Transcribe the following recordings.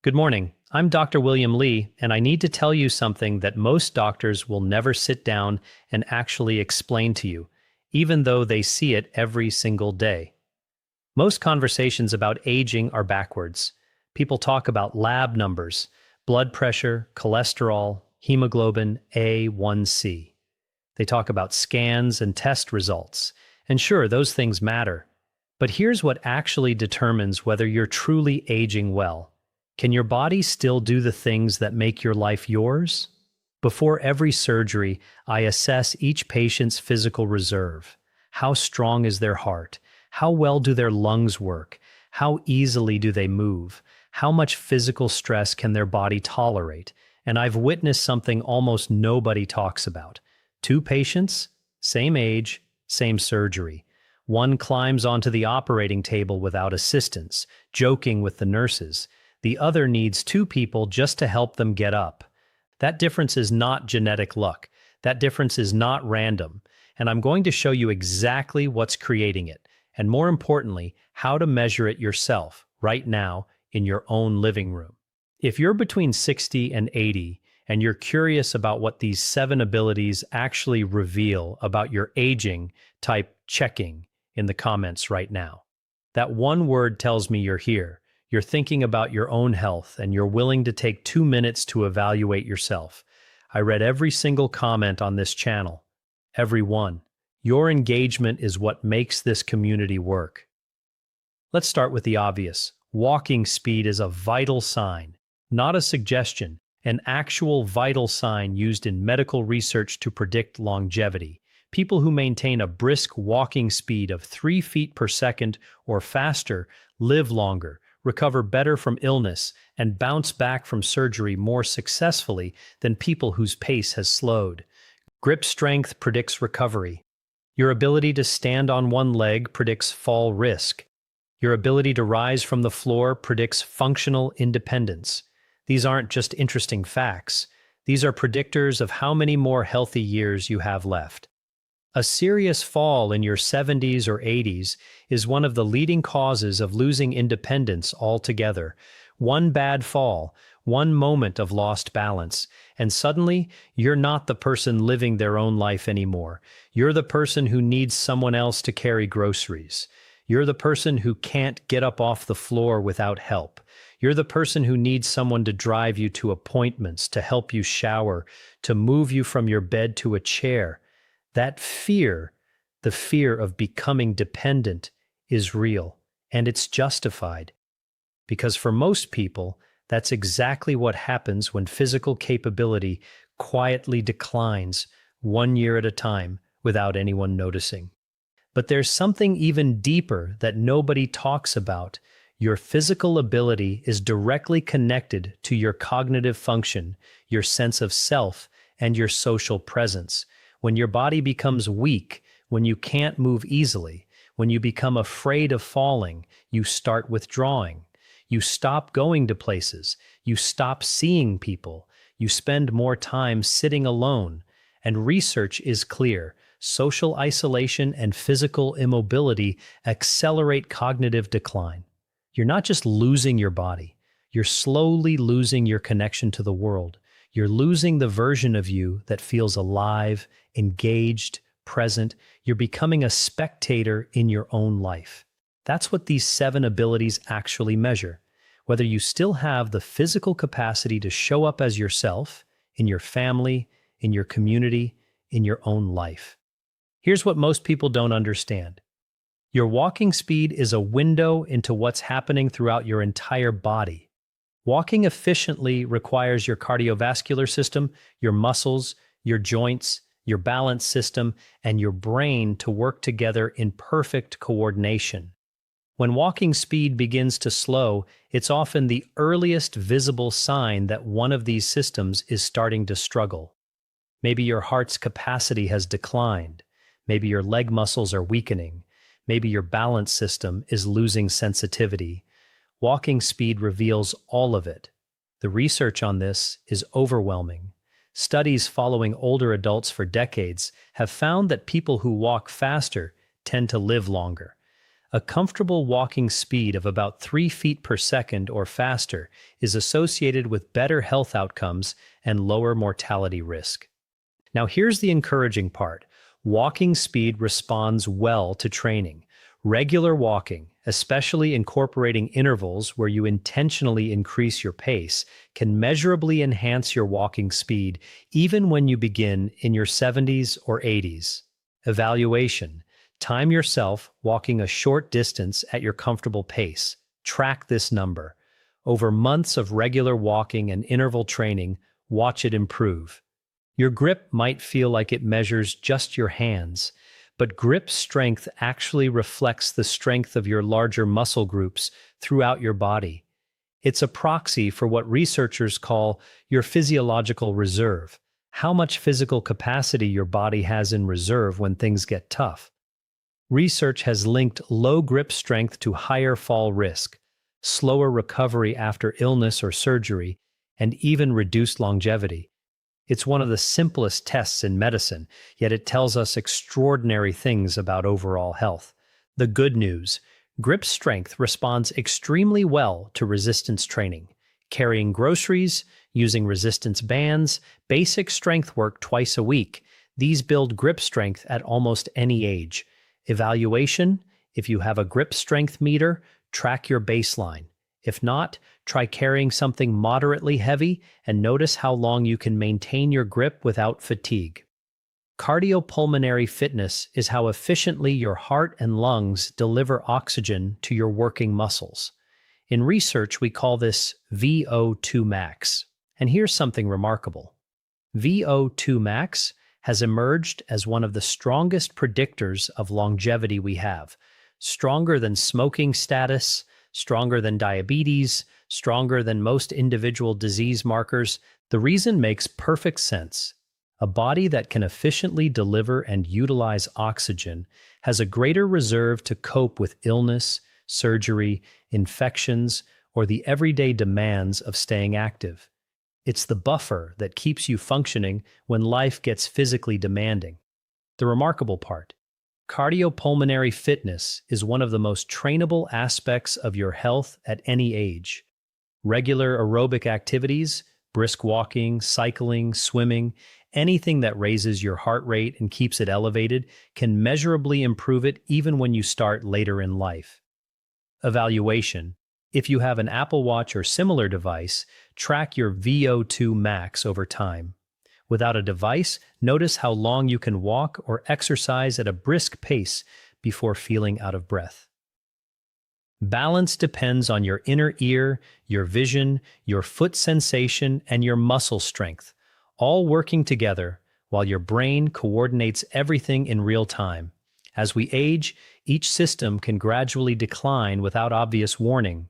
Good morning. I'm Dr. William Lee, and I need to tell you something that most doctors will never sit down and actually explain to you, even though they see it every single day. Most conversations about aging are backwards. People talk about lab numbers, blood pressure, cholesterol, hemoglobin A1C. They talk about scans and test results. And sure, those things matter. But here's what actually determines whether you're truly aging well. Can your body still do the things that make your life yours? Before every surgery, I assess each patient's physical reserve. How strong is their heart? How well do their lungs work? How easily do they move? How much physical stress can their body tolerate? And I've witnessed something almost nobody talks about. Two patients, same age, same surgery. One climbs onto the operating table without assistance, joking with the nurses. The other needs two people just to help them get up. That difference is not genetic luck. That difference is not random. And I'm going to show you exactly what's creating it, and more importantly, how to measure it yourself, right now, in your own living room. If you're between 60 and 80, and you're curious about what these 7 abilities actually reveal about your aging, type checking in the comments right now. That one word tells me you're here. You're thinking about your own health, and you're willing to take 2 minutes to evaluate yourself. I read every single comment on this channel. Every one. Your engagement is what makes this community work. Let's start with the obvious. Walking speed is a vital sign, not a suggestion, an actual vital sign used in medical research to predict longevity. People who maintain a brisk walking speed of 3 feet per second or faster live longer, recover better from illness, and bounce back from surgery more successfully than people whose pace has slowed. Grip strength predicts recovery. Your ability to stand on one leg predicts fall risk. Your ability to rise from the floor predicts functional independence. These aren't just interesting facts. These are predictors of how many more healthy years you have left. A serious fall in your 70s or 80s is one of the leading causes of losing independence altogether. One bad fall, one moment of lost balance, and suddenly you're not the person living their own life anymore. You're the person who needs someone else to carry groceries. You're the person who can't get up off the floor without help. You're the person who needs someone to drive you to appointments, to help you shower, to move you from your bed to a chair. That fear, the fear of becoming dependent, is real, and it's justified. Because for most people, that's exactly what happens when physical capability quietly declines 1 year at a time without anyone noticing. But there's something even deeper that nobody talks about. Your physical ability is directly connected to your cognitive function, your sense of self, and your social presence. When your body becomes weak, when you can't move easily, when you become afraid of falling, you start withdrawing. You stop going to places. You stop seeing people. You spend more time sitting alone. And research is clear. Social isolation and physical immobility accelerate cognitive decline. You're not just losing your body. You're slowly losing your connection to the world. You're losing the version of you that feels alive, engaged, present. You're becoming a spectator in your own life. That's what these 7 abilities actually measure. Whether you still have the physical capacity to show up as yourself, in your family, in your community, in your own life. Here's what most people don't understand. Your walking speed is a window into what's happening throughout your entire body. Walking efficiently requires your cardiovascular system, your muscles, your joints, your balance system, and your brain to work together in perfect coordination. When walking speed begins to slow, it's often the earliest visible sign that one of these systems is starting to struggle. Maybe your heart's capacity has declined. Maybe your leg muscles are weakening. Maybe your balance system is losing sensitivity. Walking speed reveals all of it. The research on this is overwhelming. Studies following older adults for decades have found that people who walk faster tend to live longer. A comfortable walking speed of about 3 feet per second or faster is associated with better health outcomes and lower mortality risk. Now, here's the encouraging part. Walking speed responds well to training. Regular walking, especially incorporating intervals where you intentionally increase your pace, can measurably enhance your walking speed even when you begin in your 70s or 80s. Evaluation. Time yourself walking a short distance at your comfortable pace. Track this number. Over months of regular walking and interval training, watch it improve. Your grip might feel like it measures just your hands, but grip strength actually reflects the strength of your larger muscle groups throughout your body. It's a proxy for what researchers call your physiological reserve, how much physical capacity your body has in reserve when things get tough. Research has linked low grip strength to higher fall risk, slower recovery after illness or surgery, and even reduced longevity. It's one of the simplest tests in medicine, yet it tells us extraordinary things about overall health. The good news: grip strength responds extremely well to resistance training. Carrying groceries, using resistance bands, basic strength work twice a week. These build grip strength at almost any age. Evaluation: if you have a grip strength meter, track your baseline. If not, try carrying something moderately heavy and notice how long you can maintain your grip without fatigue. Cardiopulmonary fitness is how efficiently your heart and lungs deliver oxygen to your working muscles. In research, we call this VO2 max. And here's something remarkable. VO2 max has emerged as one of the strongest predictors of longevity we have, stronger than smoking status, stronger than diabetes, stronger than most individual disease markers. The reason makes perfect sense. A body that can efficiently deliver and utilize oxygen has a greater reserve to cope with illness, surgery, infections, or the everyday demands of staying active. It's the buffer that keeps you functioning when life gets physically demanding. The remarkable part: cardiopulmonary fitness is one of the most trainable aspects of your health at any age. Regular aerobic activities, brisk walking, cycling, swimming, anything that raises your heart rate and keeps it elevated can measurably improve it even when you start later in life. Evaluation: if you have an Apple Watch or similar device, track your VO2 max over time. Without a device, notice how long you can walk or exercise at a brisk pace before feeling out of breath. Balance depends on your inner ear, your vision, your foot sensation, and your muscle strength, all working together while your brain coordinates everything in real time. As we age, each system can gradually decline without obvious warning,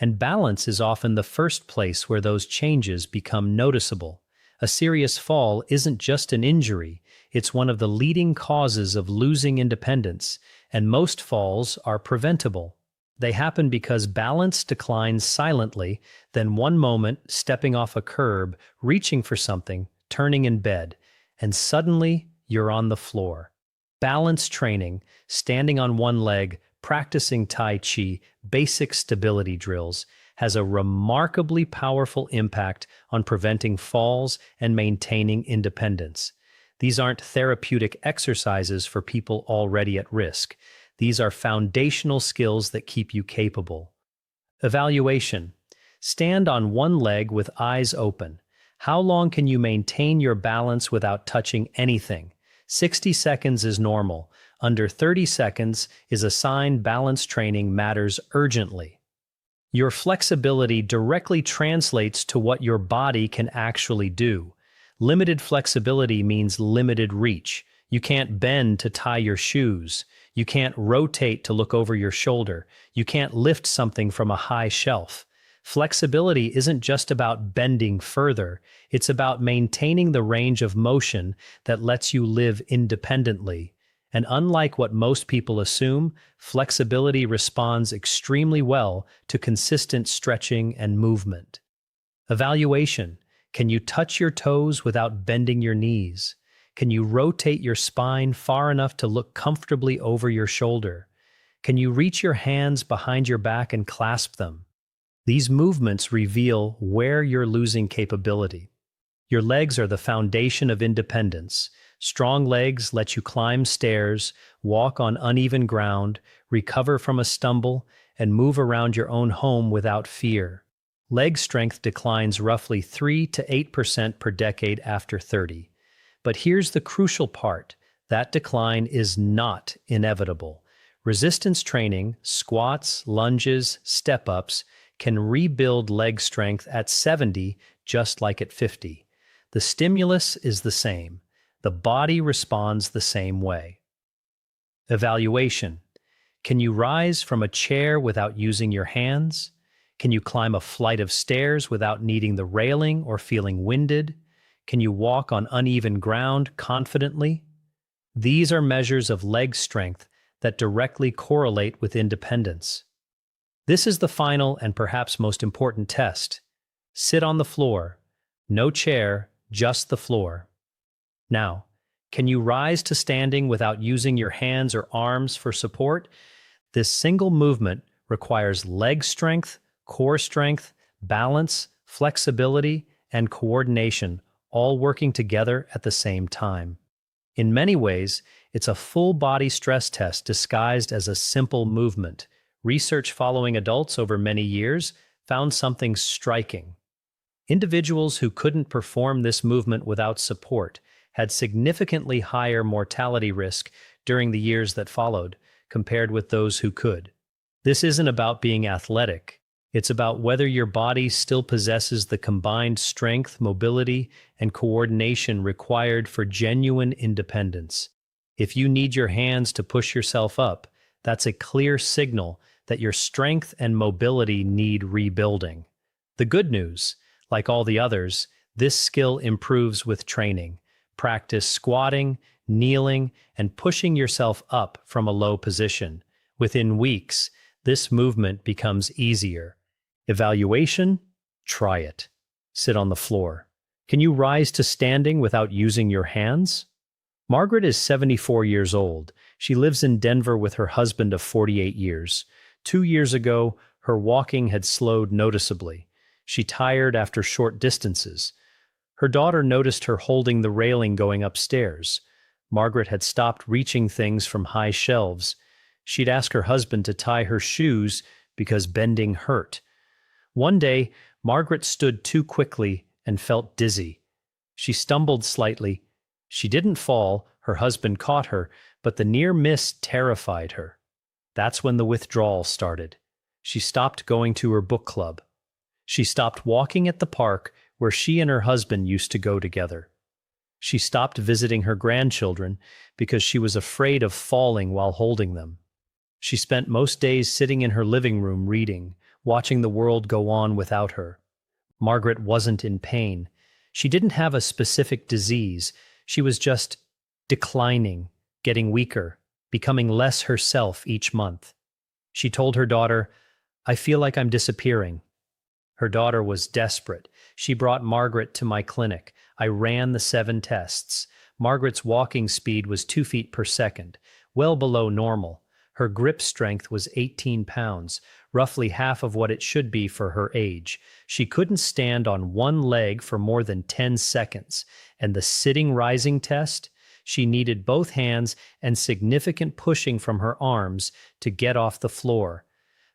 and balance is often the first place where those changes become noticeable. A serious fall isn't just an injury, it's one of the leading causes of losing independence, and most falls are preventable. They happen because balance declines silently, then one moment stepping off a curb, reaching for something, turning in bed, and suddenly you're on the floor. Balance training, standing on one leg, practicing Tai Chi, basic stability drills, has a remarkably powerful impact on preventing falls and maintaining independence. These aren't therapeutic exercises for people already at risk. These are foundational skills that keep you capable. Evaluation: stand on one leg with eyes open. How long can you maintain your balance without touching anything? 60 seconds is normal. Under 30 seconds is a sign balance training matters urgently. Your flexibility directly translates to what your body can actually do. Limited flexibility means limited reach. You can't bend to tie your shoes. You can't rotate to look over your shoulder. You can't lift something from a high shelf. Flexibility isn't just about bending further, it's about maintaining the range of motion that lets you live independently. And unlike what most people assume, flexibility responds extremely well to consistent stretching and movement. Evaluation: can you touch your toes without bending your knees? Can you rotate your spine far enough to look comfortably over your shoulder? Can you reach your hands behind your back and clasp them? These movements reveal where you're losing capability. Your legs are the foundation of independence. Strong legs let you climb stairs, walk on uneven ground, recover from a stumble, and move around your own home without fear. Leg strength declines roughly 3 to 8% per decade after 30. But here's the crucial part. That decline is not inevitable. Resistance training, squats, lunges, step-ups, can rebuild leg strength at 70 just like at 50. The stimulus is the same. The body responds the same way. Evaluation. Can you rise from a chair without using your hands? Can you climb a flight of stairs without needing the railing or feeling winded? Can you walk on uneven ground confidently? These are measures of leg strength that directly correlate with independence. This is the final and perhaps most important test. Sit on the floor. No chair, just the floor. Now, can you rise to standing without using your hands or arms for support? This single movement requires leg strength, core strength, balance, flexibility, and coordination, all working together at the same time. In many ways, it's a full-body stress test disguised as a simple movement. Research following adults over many years found something striking. Individuals who couldn't perform this movement without support had significantly higher mortality risk during the years that followed, compared with those who could. This isn't about being athletic. It's about whether your body still possesses the combined strength, mobility, and coordination required for genuine independence. If you need your hands to push yourself up, that's a clear signal that your strength and mobility need rebuilding. The good news, like all the others, this skill improves with training. Practice squatting, kneeling, and pushing yourself up from a low position. Within weeks, this movement becomes easier. Evaluation? Try it. Sit on the floor. Can you rise to standing without using your hands? Margaret is 74 years old. She lives in Denver with her husband of 48 years. 2 years ago, her walking had slowed noticeably. She tired after short distances. Her daughter noticed her holding the railing going upstairs. Margaret had stopped reaching things from high shelves. She'd ask her husband to tie her shoes because bending hurt. One day, Margaret stood too quickly and felt dizzy. She stumbled slightly. She didn't fall, her husband caught her, but the near miss terrified her. That's when the withdrawal started. She stopped going to her book club. She stopped walking at the park where she and her husband used to go together. She stopped visiting her grandchildren because she was afraid of falling while holding them. She spent most days sitting in her living room reading, watching the world go on without her. Margaret wasn't in pain. She didn't have a specific disease. She was just declining, getting weaker, becoming less herself each month. She told her daughter, "I feel like I'm disappearing." Her daughter was desperate. She brought Margaret to my clinic. I ran the 7 tests. Margaret's walking speed was 2 feet per second, well below normal. Her grip strength was 18 pounds, roughly half of what it should be for her age. She couldn't stand on one leg for more than 10 seconds. And the sitting-rising test? She needed both hands and significant pushing from her arms to get off the floor.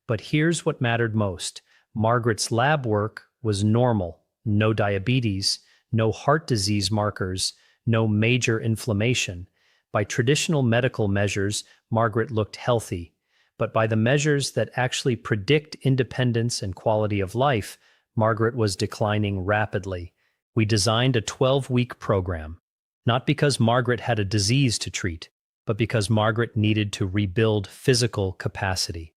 But here's what mattered most. Margaret's lab work was normal. No diabetes, no heart disease markers, no major inflammation. By traditional medical measures, Margaret looked healthy. But by the measures that actually predict independence and quality of life, Margaret was declining rapidly. We designed a 12-week program, not because Margaret had a disease to treat, but because Margaret needed to rebuild physical capacity.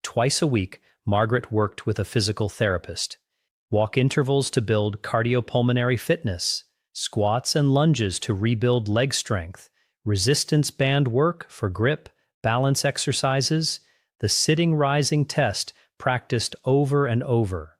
Twice a week, Margaret worked with a physical therapist. Walk intervals to build cardiopulmonary fitness, squats and lunges to rebuild leg strength, resistance band work for grip, balance exercises, the sitting-rising test practiced over and over.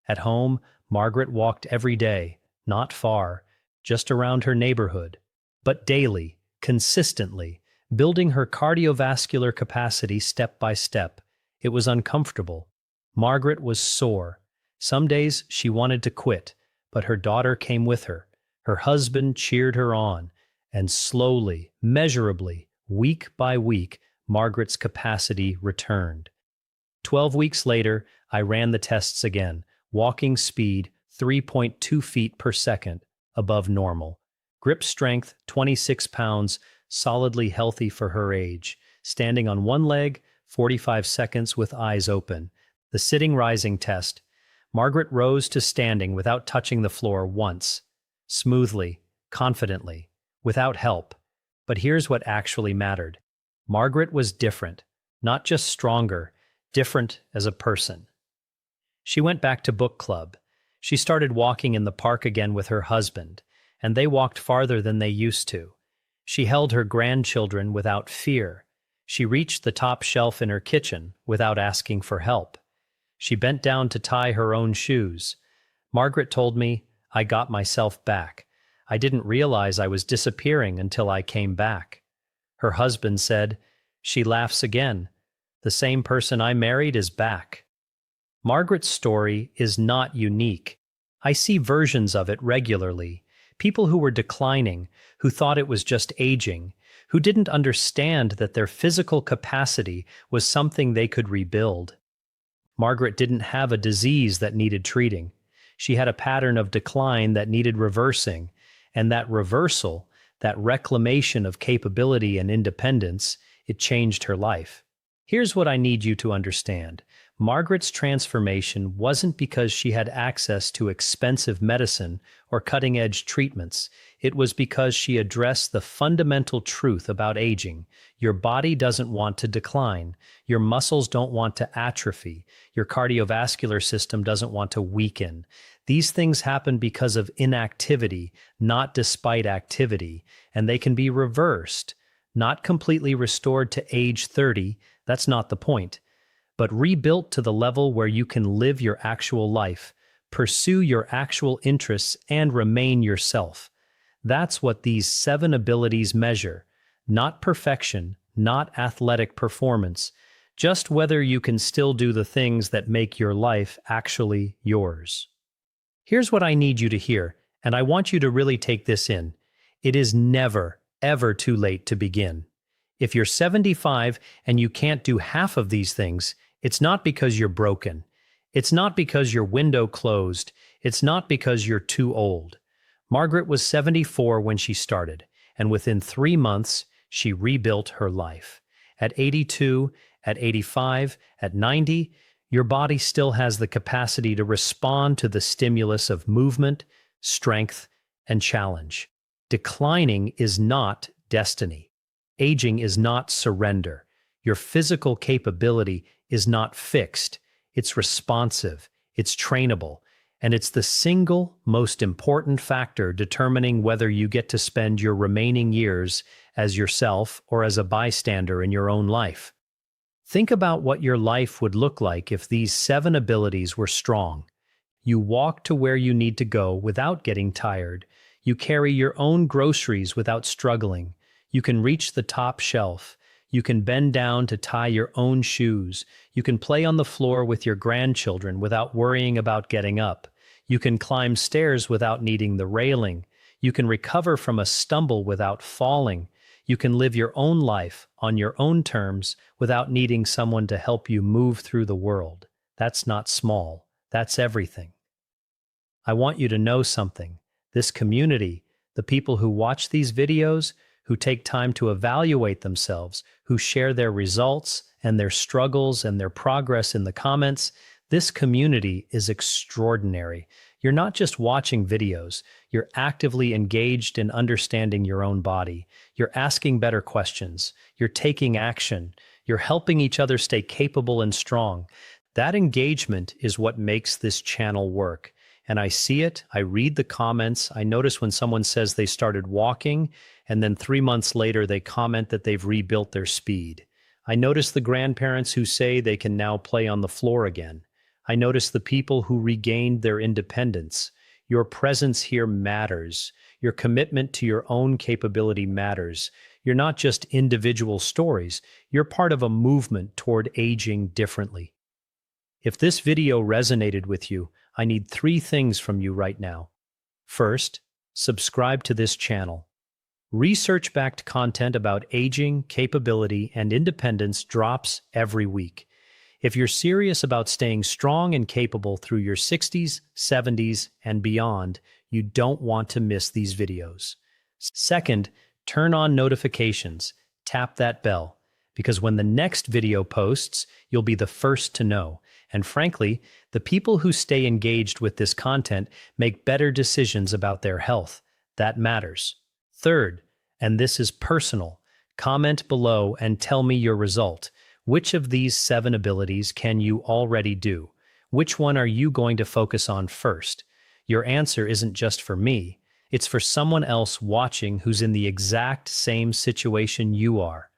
At home, Margaret walked every day, not far, just around her neighborhood, but daily, consistently, building her cardiovascular capacity step by step. It was uncomfortable. Margaret was sore. Some days she wanted to quit, but her daughter came with her. Her husband cheered her on, and slowly, measurably, week by week, Margaret's capacity returned. 12 weeks later, I ran the tests again. Walking speed, 3.2 feet per second, above normal. Grip strength, 26 pounds, solidly healthy for her age. Standing on one leg, 45 seconds with eyes open. The sitting rising test. Margaret rose to standing without touching the floor once. Smoothly, confidently, without help. But here's what actually mattered. Margaret was different, not just stronger, different as a person. She went back to book club. She started walking in the park again with her husband, and they walked farther than they used to. She held her grandchildren without fear. She reached the top shelf in her kitchen without asking for help. She bent down to tie her own shoes. Margaret told me, "I got myself back. I didn't realize I was disappearing until I came back." Her husband said, "She laughs again. The same person I married is back." Margaret's story is not unique. I see versions of it regularly. People who were declining, who thought it was just aging, who didn't understand that their physical capacity was something they could rebuild. Margaret didn't have a disease that needed treating. She had a pattern of decline that needed reversing, and that reversal, that reclamation of capability and independence, it changed her life. Here's what I need you to understand. Margaret's transformation wasn't because she had access to expensive medicine or cutting-edge treatments. It was because she addressed the fundamental truth about aging. Your body doesn't want to decline. Your muscles don't want to atrophy. Your cardiovascular system doesn't want to weaken. These things happen because of inactivity, not despite activity, and they can be reversed, not completely restored to age 30. That's not the point. But rebuilt to the level where you can live your actual life, pursue your actual interests, and remain yourself. That's what these 7 abilities measure. Not perfection, not athletic performance, just whether you can still do the things that make your life actually yours. Here's what I need you to hear, and I want you to really take this in. It is never, ever too late to begin. If you're 75 and you can't do half of these things, it's not because you're broken. It's not because your window closed. It's not because you're too old. Margaret was 74 when she started, and within 3 months, she rebuilt her life. At 82, at 85, at 90, your body still has the capacity to respond to the stimulus of movement, strength, and challenge. Declining is not destiny. Aging is not surrender. Your physical capability is not fixed. It's responsive, it's trainable, and it's the single most important factor determining whether you get to spend your remaining years as yourself or as a bystander in your own life. Think about what your life would look like if these 7 abilities were strong. You walk to where you need to go without getting tired. You carry your own groceries without struggling. You can reach the top shelf. You can bend down to tie your own shoes. You can play on the floor with your grandchildren without worrying about getting up. You can climb stairs without needing the railing. You can recover from a stumble without falling. You can live your own life on your own terms without needing someone to help you move through the world. That's not small. That's everything. I want you to know something. This community, the people who watch these videos, who take time to evaluate themselves, who share their results and their struggles and their progress in the comments, this community is extraordinary. You're not just watching videos, you're actively engaged in understanding your own body. You're asking better questions. You're taking action. You're helping each other stay capable and strong. That engagement is what makes this channel work. And I see it, I read the comments, I notice when someone says they started walking, and then 3 months later they comment that they've rebuilt their speed. I notice the grandparents who say they can now play on the floor again. I notice the people who regained their independence. Your presence here matters. Your commitment to your own capability matters. You're not just individual stories, you're part of a movement toward aging differently. If this video resonated with you, I need 3 things from you right now. First, subscribe to this channel. Research-backed content about aging, capability, and independence drops every week. If you're serious about staying strong and capable through your 60s, 70s, and beyond, you don't want to miss these videos. Second, turn on notifications. Tap that bell, because when the next video posts, you'll be the first to know. And frankly, the people who stay engaged with this content make better decisions about their health. That matters. Third, and this is personal, comment below and tell me your result. Which of these 7 abilities can you already do? Which one are you going to focus on first? Your answer isn't just for me, it's for someone else watching who's in the exact same situation you are.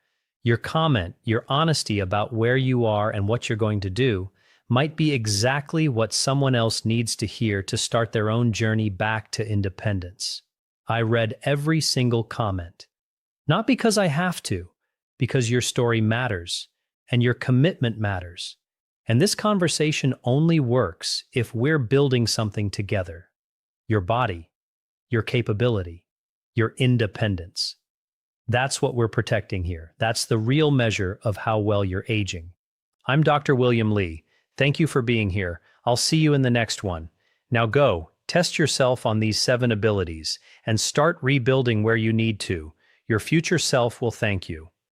Your comment, your honesty about where you are and what you're going to do, might be exactly what someone else needs to hear to start their own journey back to independence. I read every single comment. Not because I have to, because your story matters, and your commitment matters. And this conversation only works if we're building something together. Your body, your capability, your independence. That's what we're protecting here. That's the real measure of how well you're aging. I'm Dr. William Lee. Thank you for being here. I'll see you in the next one. Now go, test yourself on these 7 abilities, and start rebuilding where you need to. Your future self will thank you.